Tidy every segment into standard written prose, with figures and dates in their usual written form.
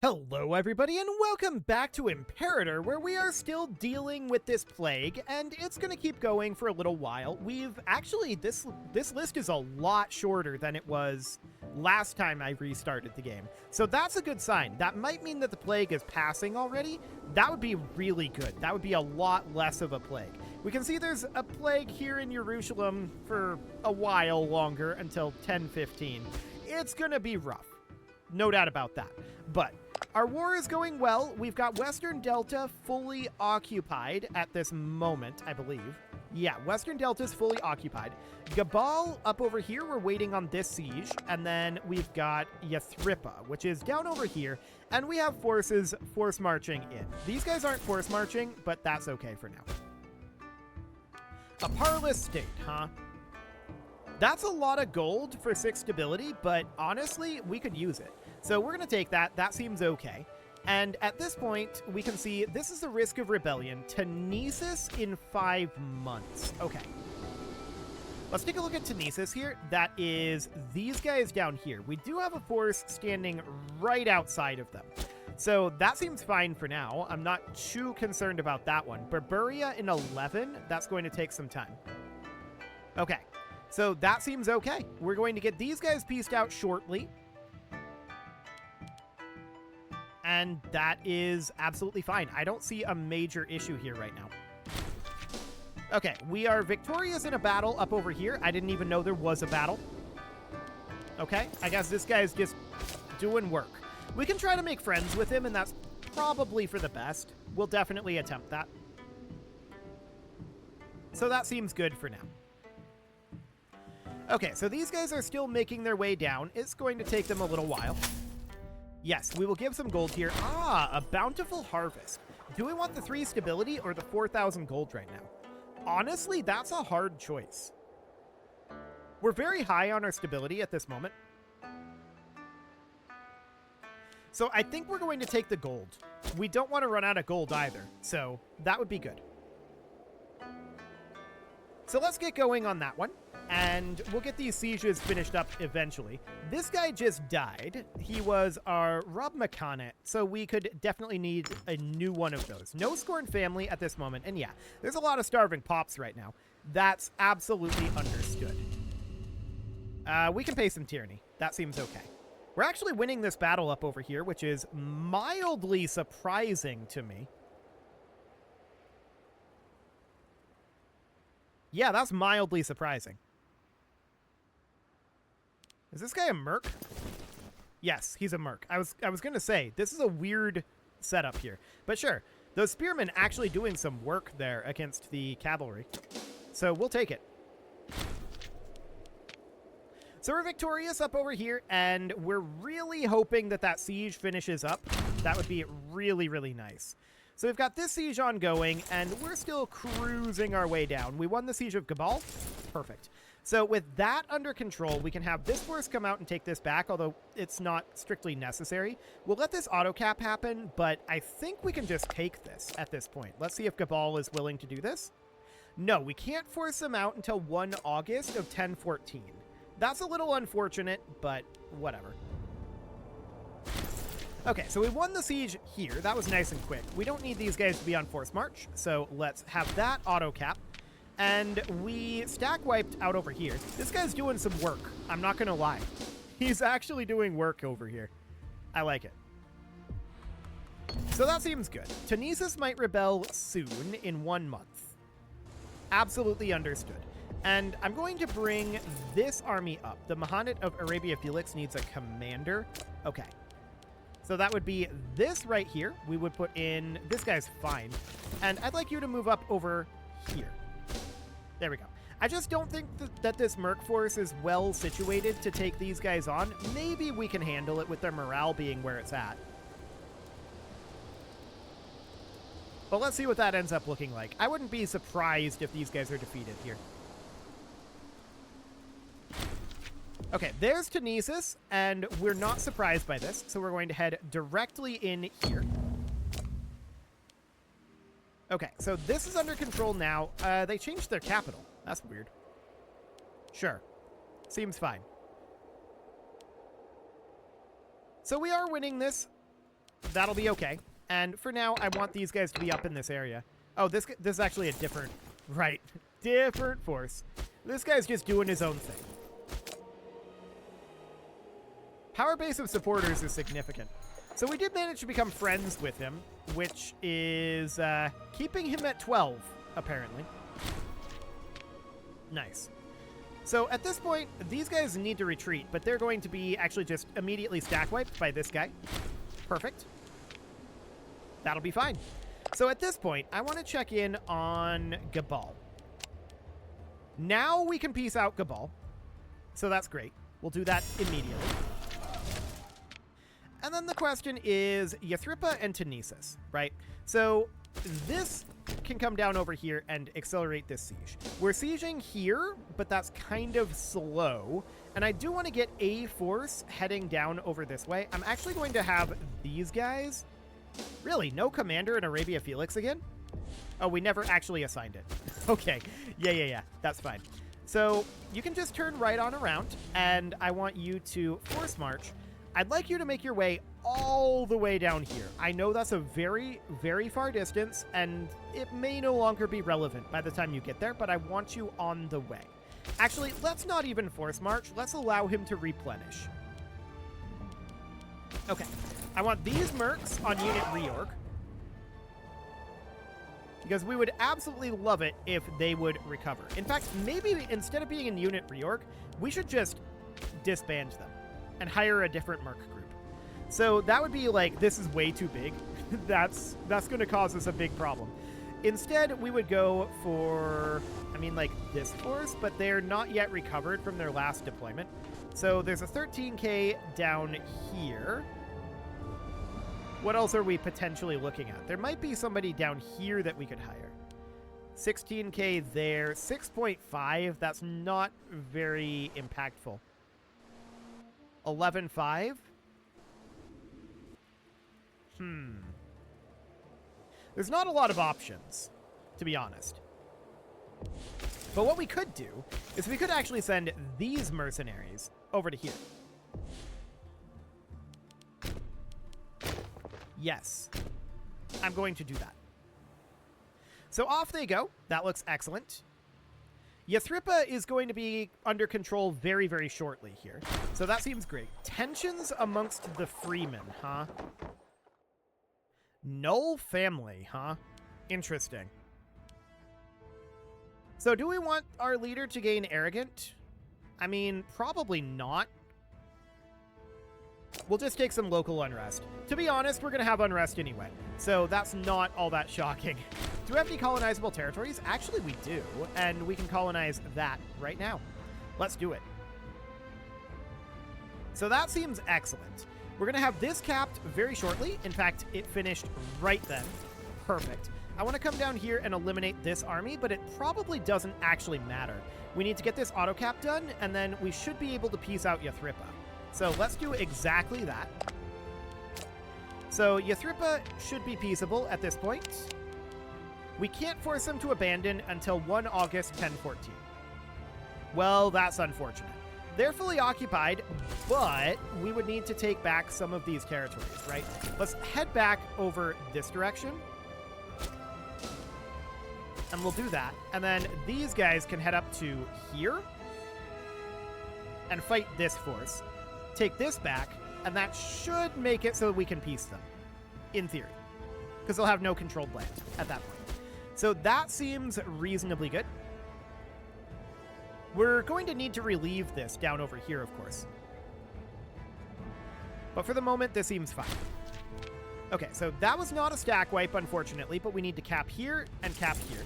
Hello everybody and welcome back to Imperator, where we are still dealing with this plague, and it's gonna keep going for a little while. We've actually, this list is a lot shorter than it was last time I restarted the game. So that's a good sign. That might mean that the plague is passing already. That would be really good. That would be a lot less of a plague. We can see there's a plague here in Jerusalem for a while longer, until 10:15. It's gonna be rough. No doubt about that. But our war is going well. We've got Western Delta fully occupied at this moment, I believe. Yeah, Western Delta is fully occupied. Gabal up over here, we're waiting on this siege. And then we've got Yathrippa, which is down over here. And we have forces force marching in. These guys aren't force marching, but that's okay for now. A parlous state, huh? That's a lot of gold for 6 stability, but honestly, we could use it. So we're going to take that. That seems okay. And at this point, we can see this is the risk of rebellion. Tanesis in 5 months. Okay. Let's take a look at Tanesis here. That is these guys down here. We do have a force standing right outside of them. So that seems fine for now. I'm not too concerned about that one. Berberia in 11. That's going to take some time. Okay. So that seems okay. We're going to get these guys pieced out shortly. And that is absolutely fine. I don't see a major issue here right now. Okay, we are victorious in a battle up over here. I didn't even know there was a battle. Okay, I guess this guy's just doing work. We can try to make friends with him, and that's probably for the best. We'll definitely attempt that. So that seems good for now. Okay, so these guys are still making their way down. It's going to take them a little while. Yes, we will give some gold here. Ah, a bountiful harvest. Do we want the 3 stability or the 4,000 gold right now? Honestly, that's a hard choice. We're very high on our stability at this moment. So I think we're going to take the gold. We don't want to run out of gold either, so that would be good. So let's get going on that one. And we'll get these sieges finished up eventually. This guy just died. He was our Rob Mechanic, so we could definitely need a new one of those. No Scorn family at this moment. And yeah, there's a lot of starving pops right now. That's absolutely understood. We can pay some tyranny. That seems okay. We're actually winning this battle up over here, which is mildly surprising to me. Yeah, that's mildly surprising. Is this guy a merc? Yes, he's a merc. I was going to say, this is a weird setup here. But sure, those spearmen actually doing some work there against the cavalry. So we'll take it. So we're victorious up over here, and we're really hoping that that siege finishes up. That would be really, really nice. So we've got this siege ongoing, and we're still cruising our way down. We won the siege of Gabal. Perfect. So with that under control, we can have this force come out and take this back, although it's not strictly necessary. We'll let this auto cap happen, but I think we can just take this at this point. Let's see if Gabal is willing to do this. No, we can't force them out until 1 August of 1014. That's a little unfortunate, but whatever. Okay, so we won the siege here. That was nice and quick. We don't need these guys to be on force march, so let's have that auto cap. And we stack wiped out over here. This guy's doing some work. I'm not going to lie. He's actually doing work over here. I like it. So that seems good. Tanesis might rebel soon in 1 month. Absolutely understood. And I'm going to bring this army up. The Mahonet of Arabia Felix needs a commander. Okay. So that would be this right here. We would put in... This guy's fine. And I'd like you to move up over here. There we go. I just don't think that this Merc force is well situated to take these guys on. Maybe we can handle it with their morale being where it's at. But let's see what that ends up looking like. I wouldn't be surprised if these guys are defeated here. Okay, there's Tanesis, and we're not surprised by this, so we're going to head directly in here. Okay, so this is under control now. They changed their capital. That's weird. Sure. Seems fine. So we are winning this. That'll be okay. And for now, I want these guys to be up in this area. Oh, this is actually a different... Right. Different force. This guy's just doing his own thing. Power base of supporters is significant. So we did manage to become friends with him, which is keeping him at 12, apparently. Nice. So at this point, these guys need to retreat, but they're going to be actually just immediately stack wiped by this guy. Perfect. That'll be fine. So at this point, I want to check in on Gabal. Now we can peace out Gabal. So that's great. We'll do that immediately. And then the question is Yathrippa and Tanesis, right? So this can come down over here and accelerate this siege. We're sieging here, but that's kind of slow. And I do want to get a force heading down over this way. I'm actually going to have these guys. Really, no commander in Arabia Felix again? Oh, we never actually assigned it. Okay, yeah, that's fine. So you can just turn right on around, and I want you to force march. I'd like you to make your way all the way down here. I know that's a very, very far distance, and it may no longer be relevant by the time you get there, but I want you on the way. Actually, let's not even force march. Let's allow him to replenish. Okay. I want these mercs on unit reorg, because we would absolutely love it if they would recover. In fact, maybe instead of being in unit reorg, we should just disband them and hire a different merc group. So that would be like, this is way too big. That's going to cause us a big problem. Instead, we would go for, I mean, like this force, but they're not yet recovered from their last deployment. So there's a 13K down here. What else are we potentially looking at? There might be somebody down here that we could hire. 16K there. 6.5. That's not very impactful. 11.5. There's not a lot of options, to be honest. But what we could do is we could actually send these mercenaries over to here. Yes, I'm going to do that. So off they go. That looks excellent. Yathrippa is going to be under control very, very shortly here. So that seems great. Tensions amongst the freemen, huh? Null family, huh? Interesting. So do we want our leader to gain arrogant? I mean, probably not. We'll just take some local unrest. To be honest, we're going to have unrest anyway, so that's not all that shocking. Do we have any colonizable territories? Actually, we do, and we can colonize that right now. Let's do it. So that seems excellent. We're going to have this capped very shortly. In fact, it finished right then. Perfect. I want to come down here and eliminate this army, but it probably doesn't actually matter. We need to get this auto cap done, and then we should be able to piece out Yathrippa. So let's do exactly that. So Yathrippa should be peaceable at this point. We can't force them to abandon until 1 August 1014. Well, that's unfortunate. They're fully occupied, but we would need to take back some of these territories, right? Let's head back over this direction. And we'll do that. And then these guys can head up to here and fight this force. Take this back, and that should make it so that we can peace them, in theory, because they'll have no controlled land at that point. So that seems reasonably good. We're going to need to relieve this down over here, of course. But for the moment, this seems fine. Okay, so that was not a stack wipe, unfortunately, but we need to cap here and cap here.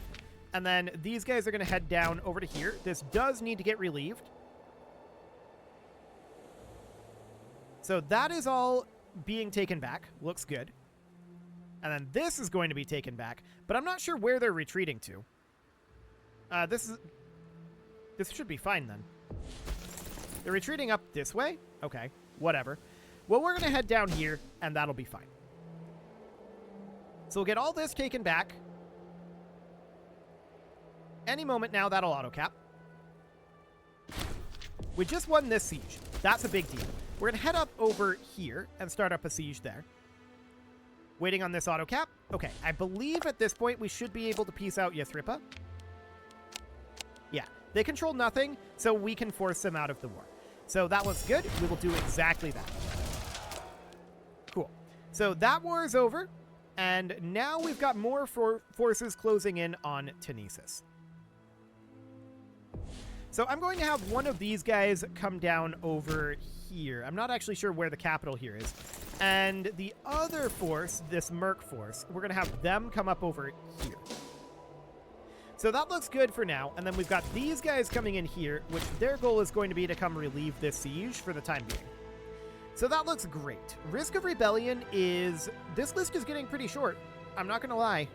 And then these guys are going to head down over to here. This does need to get relieved. So that is all being taken back. Looks good. And then this is going to be taken back, but I'm not sure where they're retreating to. This should be fine then. They're retreating up this way? Okay, whatever. Well, we're going to head down here, and that'll be fine. So we'll get all this taken back. Any moment now, that'll auto-cap. We just won this siege. That's a big deal. We're going to head up over here and start up a siege there. Waiting on this auto cap. Okay, I believe at this point we should be able to piece out Yathripa. Yeah, they control nothing, so we can force them out of the war. So that looks good. We will do exactly that. Cool. So that war is over, and now we've got more forces closing in on Tanesis. So I'm going to have one of these guys come down over here. I'm not actually sure where the capital here is. And the other force, this Merc force, we're going to have them come up over here. So that looks good for now. And then we've got these guys coming in here, which their goal is going to be to come relieve this siege for the time being. So that looks great. Risk of rebellion is... This list is getting pretty short. I'm not going to lie.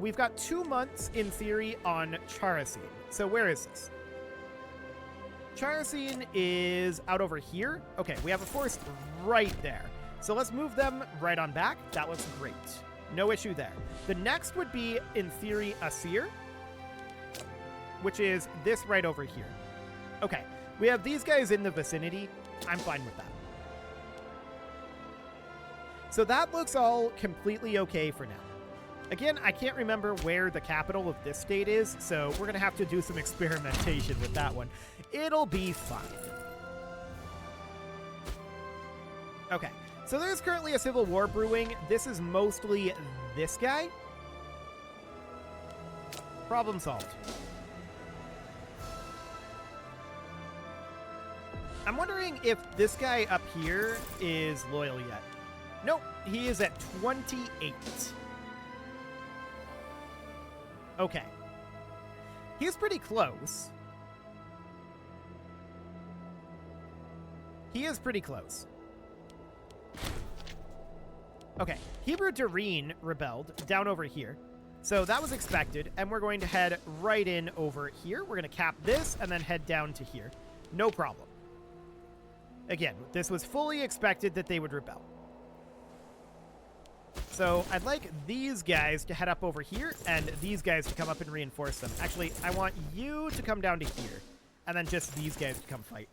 We've got 2 months, in theory, on Characine. So where is this? Characine is out over here. Okay, we have a force right there. So let's move them right on back. That looks great. No issue there. The next would be, in theory, Asir, which is this right over here. Okay, we have these guys in the vicinity. I'm fine with that. So that looks all completely okay for now. Again, I can't remember where the capital of this state is, so we're going to have to do some experimentation with that one. It'll be fun. Okay, so there's currently a civil war brewing. This is mostly this guy. Problem solved. I'm wondering if this guy up here is loyal yet. Nope, he is at 28. Okay. He's pretty close. He is pretty close. Okay. Hebrew Dareen rebelled down over here. So that was expected, and we're going to head right in over here. We're going to cap this and then head down to here. No problem. Again, this was fully expected that they would rebel. So I'd like these guys to head up over here and these guys to come up and reinforce them. Actually, I want you to come down to here and then just these guys to come fight.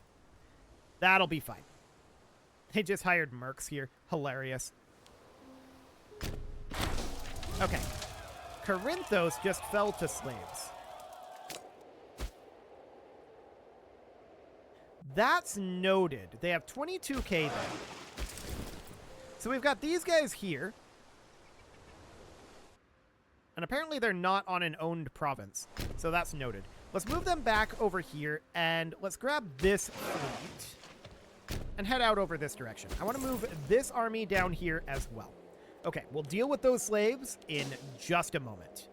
That'll be fine. They just hired mercs here. Hilarious. Okay. Corinthos just fell to slaves. That's noted. They have 22k there. So we've got these guys here. And apparently they're not on an owned province. So that's noted. Let's move them back over here, and let's grab this fleet and head out over this direction. I want to move this army down here as well. Okay, we'll deal with those slaves in just a moment.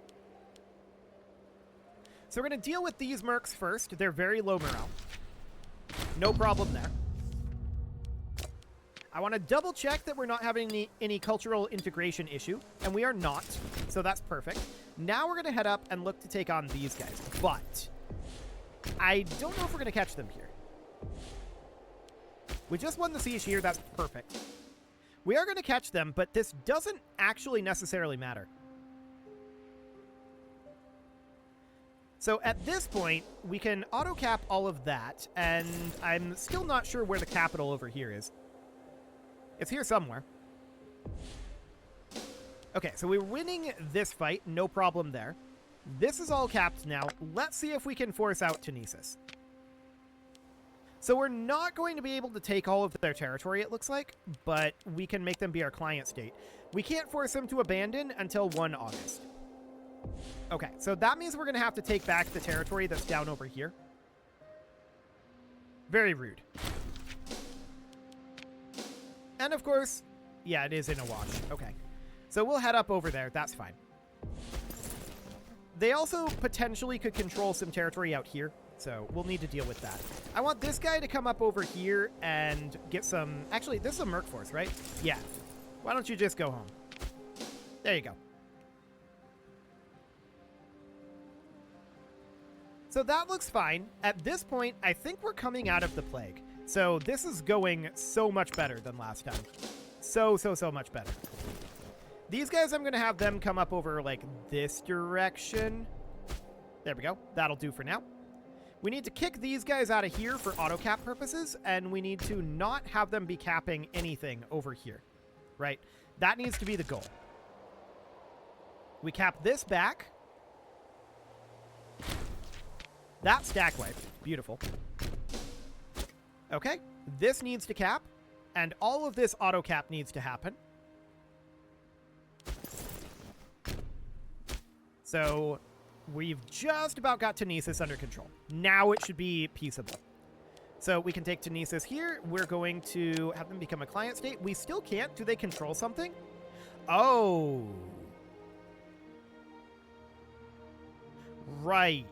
So we're going to deal with these mercs first. They're very low morale. No problem there. I want to double check that we're not having any cultural integration issue, and we are not, so that's perfect. Now we're going to head up and look to take on these guys, but I don't know if we're going to catch them here. We just won the siege here, that's perfect. We are going to catch them, but this doesn't actually necessarily matter. So at this point, we can auto-cap all of that, and I'm still not sure where the capital over here is. It's here somewhere. Okay, so we're winning this fight. No problem there. This is all capped now. Let's see if we can force out Tanesis. So we're not going to be able to take all of their territory, it looks like, but we can make them be our client state. We can't force them to abandon until 1 August. Okay, so that means we're going to have to take back the territory that's down over here. Very rude. And of course, yeah, it is in a wash. Okay. So we'll head up over there. That's fine. They also potentially could control some territory out here, so we'll need to deal with that. I want this guy to come up over here and get some... Actually, this is a merc force, right? Yeah. Why don't you just go home? There you go. So that looks fine. At this point, I think we're coming out of the plague. So this is going so much better than last time. So much better. These guys, I'm going to have them come up over, like, this direction. There we go. That'll do for now. We need to kick these guys out of here for auto-cap purposes, and we need to not have them be capping anything over here, right? That needs to be the goal. We cap this back. That stack wiped. Beautiful. Okay. This needs to cap. And all of this auto cap needs to happen. So we've just about got Tunesis under control. Now it should be peaceable. So we can take Tunesis here. We're going to have them become a client state. We still can't. Do they control something? Oh. Right.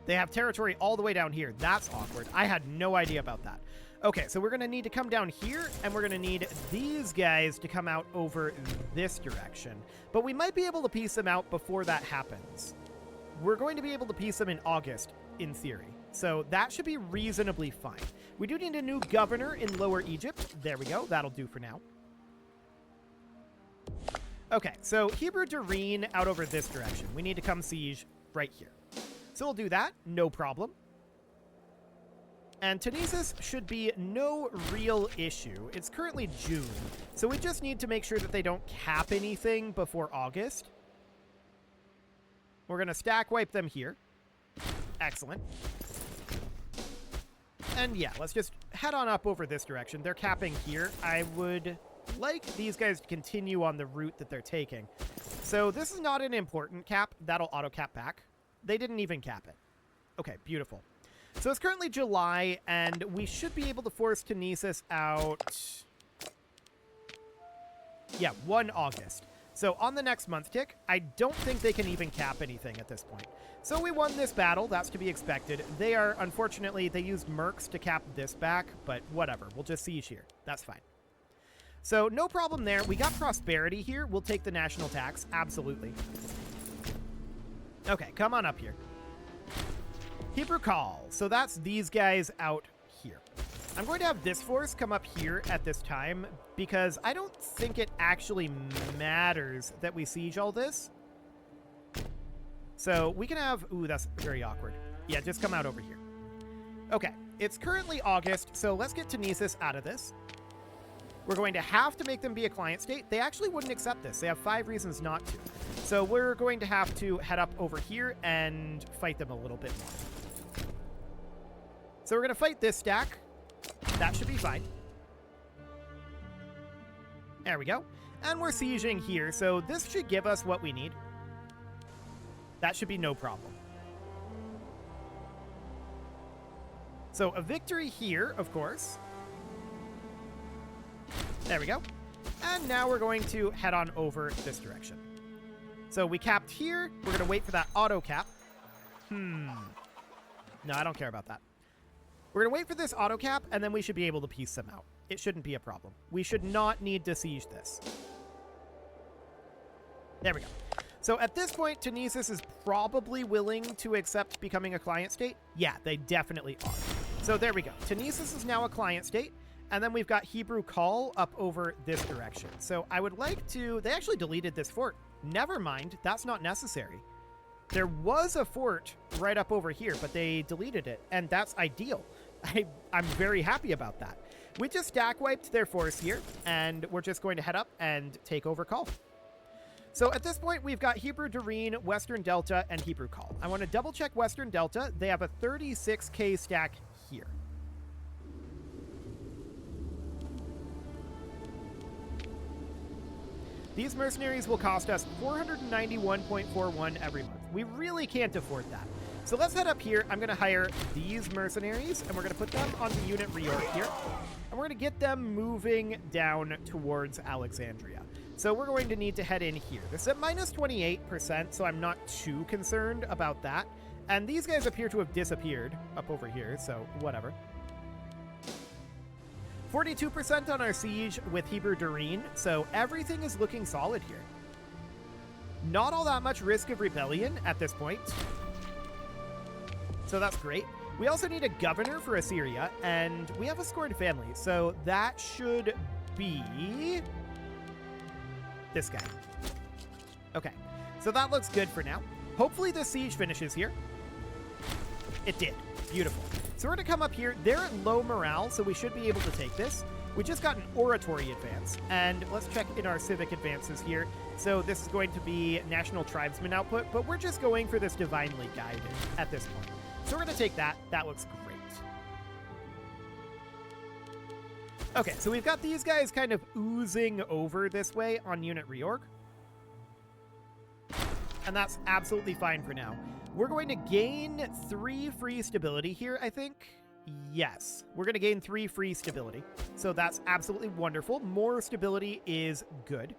They have territory all the way down here. That's awkward. I had no idea about that. Okay, so we're going to need to come down here, and we're going to need these guys to come out over this direction. But we might be able to piece them out before that happens. We're going to be able to piece them in August, in theory. So that should be reasonably fine. We do need a new governor in Lower Egypt. There we go. That'll do for now. Okay, so Hebrew Doreen out over this direction. We need to come siege right here. So we'll do that. No problem. And Tunesis should be no real issue. It's currently June, so we just need to make sure that they don't cap anything before August. We're going to stack wipe them here. Excellent. And yeah, let's just head on up over this direction. They're capping here. I would like these guys to continue on the route that they're taking. So this is not an important cap. That'll auto cap back. They didn't even cap it. Okay, beautiful. So it's currently July, and we should be able to force Tunesis out... Yeah, 1 August. So on the next month tick, I don't think they can even cap anything at this point. So we won this battle. That's to be expected. They are, unfortunately, they used mercs to cap this back, but whatever. We'll just siege here. That's fine. So no problem there. We got prosperity here. We'll take the national tax. Absolutely. Okay, come on up here. Hebrew Call. So that's these guys out here. I'm going to have this force come up here at this time because I don't think it actually matters that we siege all this. So we can have... Ooh, that's very awkward. Yeah, just come out over here. Okay, it's currently August, so let's get Tunesis out of this. We're going to have to make them be a client state. They actually wouldn't accept this. They have 5 reasons not to. So we're going to have to head up over here and fight them a little bit more. So we're going to fight this stack. That should be fine. There we go. And we're sieging here, so this should give us what we need. That should be no problem. So a victory here, of course. There we go. And now we're going to head on over this direction. So we capped here. We're going to wait for that auto cap. No, I don't care about that. We're going to wait for this auto cap, and then we should be able to piece them out. It shouldn't be a problem. We should not need to siege this. There we go. So at this point, Tunesis is probably willing to accept becoming a client state. Yeah, they definitely are. So there we go. Tunesis is now a client state, and then we've got Hebrew Call up over this direction. So I would like to... They actually deleted this fort. Never mind. That's not necessary. There was a fort right up over here, but they deleted it, and that's ideal. I'm very happy about that. We just stack wiped their force here, and we're just going to head up and take over Call. So at this point, we've got Hebrew Doreen, Western Delta, and Hebrew Call. I want to double check Western Delta. They have a 36k stack here. These mercenaries will cost us 491.41 every month. We really can't afford that. So let's head up here. I'm going to hire these mercenaries, and we're going to put them on the unit reorg here. And we're going to get them moving down towards Alexandria. So we're going to need to head in here. This is at minus 28%, so I'm not too concerned about that. And these guys appear to have disappeared up over here, so whatever. 42% on our siege with Hebrew Doreen, so everything is looking solid here. Not all that much risk of rebellion at this point. So that's great. We also need a governor for Assyria, and we have a scored family, so that should be this guy. Okay, so that looks good for now. Hopefully this siege finishes here. It did. Beautiful. So we're going to come up here. They're at low morale, so we should be able to take this. We just got an oratory advance, and let's check in our civic advances here. So this is going to be national tribesman output, but we're just going for this divinely guided at this point. So we're going to take that. That looks great. Okay, so we've got these guys kind of oozing over this way on unit reorg. And that's absolutely fine for now. We're going to gain 3 free stability here, I think. Yes, we're going to gain 3 free stability. So that's absolutely wonderful. More stability is good.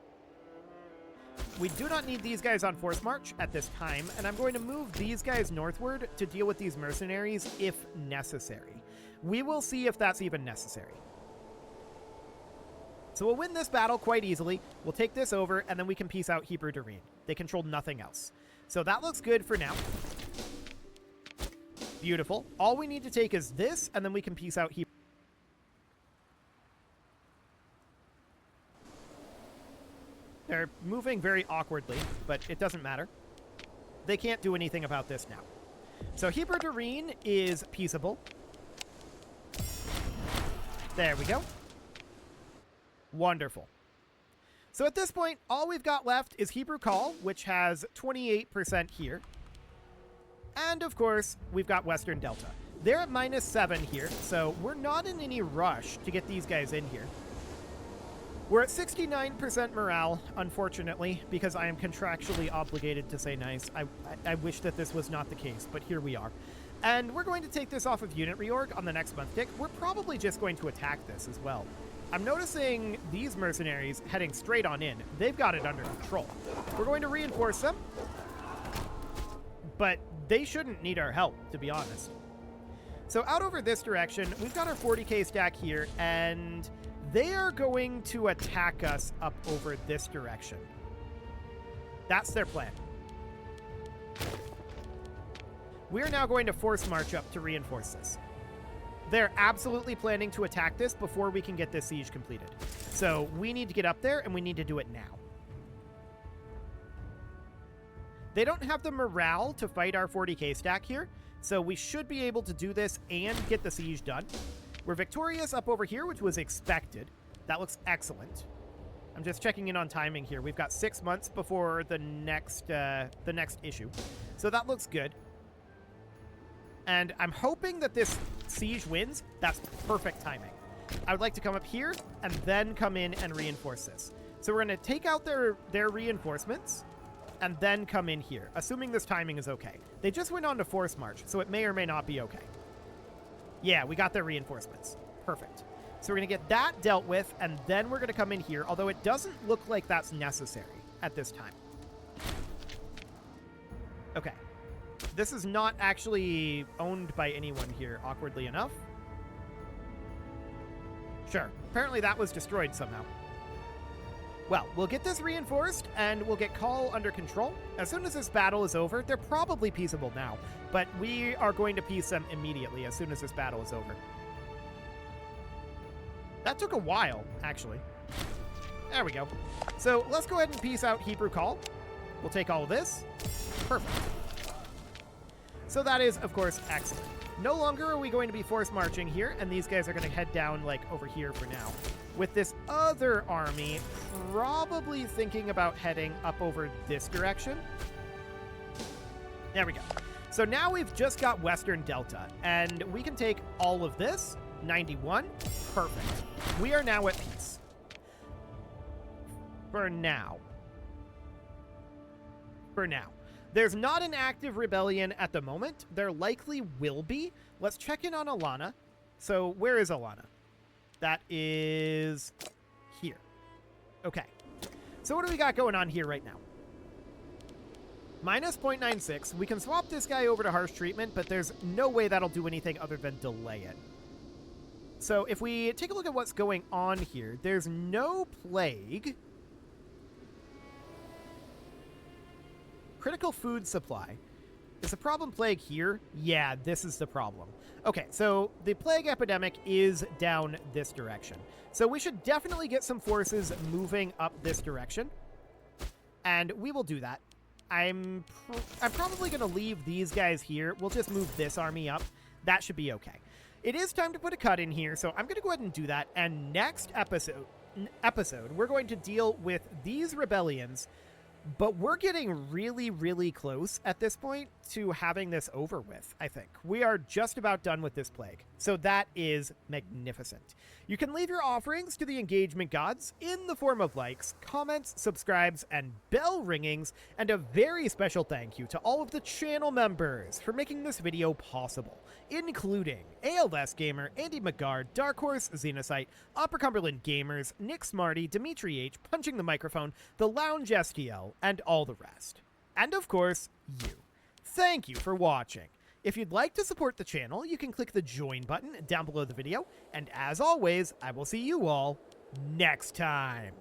We do not need these guys on force march at this time, and I'm going to move these guys northward to deal with these mercenaries if necessary. We will see if that's even necessary. So we'll win this battle quite easily. We'll take this over, and then we can peace out Hebrew Dareen. They control nothing else. So that looks good for now. Beautiful. All we need to take is this, and then we can peace out Hebrew. They're moving very awkwardly, but it doesn't matter. They can't do anything about this now. So Hebrew Dareen is peaceable. There we go. Wonderful. So at this point, all we've got left is Hebrew Call, which has 28% here. And of course, we've got Western Delta. They're at -7 here, so we're not in any rush to get these guys in here. We're at 69% morale, unfortunately, because I am contractually obligated to say nice. I wish that this was not the case, but here we are. And we're going to take this off of unit reorg on the next month tick. We're probably just going to attack this as well. I'm noticing these mercenaries heading straight on in. They've got it under control. We're going to reinforce them, but they shouldn't need our help, to be honest. So out over this direction, we've got our 40k stack here, and they are going to attack us up over this direction. That's their plan. We're now going to force march up to reinforce this. They're absolutely planning to attack this before we can get this siege completed. So we need to get up there, and we need to do it now. They don't have the morale to fight our 40k stack here, so we should be able to do this and get the siege done. We're victorious up over here, which was expected. That looks excellent. I'm just checking in on timing here. We've got 6 months before the next issue, so that looks good. And I'm hoping that this siege wins. That's perfect timing. I would like to come up here and then come in and reinforce this. So we're going to take out their reinforcements and then come in here, assuming this timing is okay. They just went on to force march, so it may or may not be okay. Yeah, we got their reinforcements. Perfect. So we're going to get that dealt with, and then we're going to come in here, although it doesn't look like that's necessary at this time. Okay. This is not actually owned by anyone here, awkwardly enough. Sure. Apparently that was destroyed somehow. Well, we'll get this reinforced, and we'll get Call under control. As soon as this battle is over, they're probably peaceable now, but we are going to peace them immediately as soon as this battle is over. That took a while, actually. There we go. So let's go ahead and peace out Hebrew Call. We'll take all of this. Perfect. So that is, of course, excellent. No longer are we going to be force marching here, and these guys are going to head down, like, over here for now. With this other army probably thinking about heading up over this direction. There we go. So now we've just got Western Delta, and we can take all of this. 91. Perfect. We are now at peace. For now. For now. There's not an active rebellion at the moment. There likely will be. Let's check in on Alana. So where is Alana? That is here. Okay. So what do we got going on here right now? Minus 0.96. We can swap this guy over to harsh treatment, but there's no way that'll do anything other than delay it. So if we take a look at what's going on here, there's no plague. Critical food supply. Is the problem plague here? Yeah, this is the problem. Okay, so the plague epidemic is down this direction. So we should definitely get some forces moving up this direction. And we will do that. I'm probably going to leave these guys here. We'll just move this army up. That should be okay. it is time to put a cut in here, so I'm going to go ahead and do that. And next episode, we're going to deal with these rebellions, but we're getting really, really close at this point to having this over with, I think. We are just about done with this plague, so that is magnificent. You can leave your offerings to the engagement gods in the form of likes, comments, subscribes, and bell ringings, and a very special thank you to all of the channel members for making this video possible, including ALS Gamer, Andy McGard, Dark Horse, Xenocyte, Upper Cumberland Gamers, Nick Smarty, Dimitri H, Punching the Microphone, The Lounge STL, and all the rest. And of course, you. Thank you for watching. If you'd like to support the channel, you can click the join button down below the video, and as always, I will see you all next time.